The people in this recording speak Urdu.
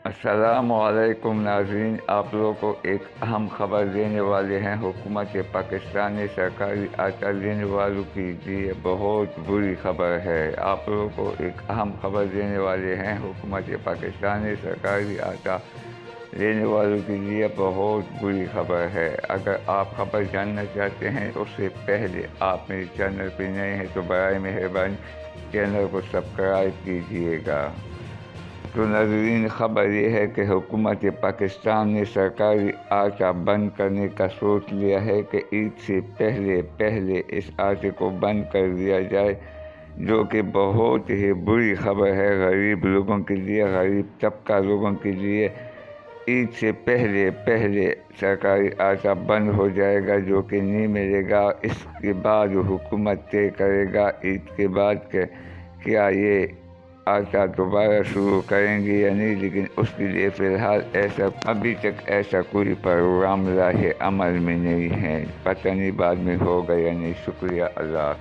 السلام علیکم ناظرین، آپ لوگوں کو ایک اہم خبر دینے والے ہیں۔ حکومت پاکستان نے سرکاری آٹا لینے والوں کے لیے بہت بری خبر ہے۔ آپ لوگوں کو ایک اہم خبر دینے والے ہیں۔ حکومت پاکستان نے سرکاری آٹا لینے والوں کے لیے بہت بری خبر ہے۔ اگر آپ خبر جاننا چاہتے ہیں اس سے پہلے آپ میرے چینل پہ نئے ہیں تو برائے مہربانی چینل کو سبسکرائب کیجیے گا۔ تو ناظرین، خبر یہ ہے کہ حکومت پاکستان نے سرکاری آٹا بند کرنے کا سوچ لیا ہے کہ عید سے پہلے اس آٹے کو بند کر دیا جائے، جو کہ بہت ہی بری خبر ہے غریب لوگوں کے لیے، غریب طبقہ لوگوں کے لیے۔ عید سے پہلے سرکاری آٹا بند ہو جائے گا، جو کہ نہیں ملے گا۔ اس کے بعد حکومت طے کرے گا عید کے بعد کہ کیا یہ آٹا دوبارہ شروع کریں گے یا نہیں، لیکن اس کے لیے فی الحال ابھی تک ایسا کوئی پروگرام راہ عمل میں نہیں ہے۔ پتہ نہیں بعد میں ہوگا یا نہیں۔ شکریہ، اللہ۔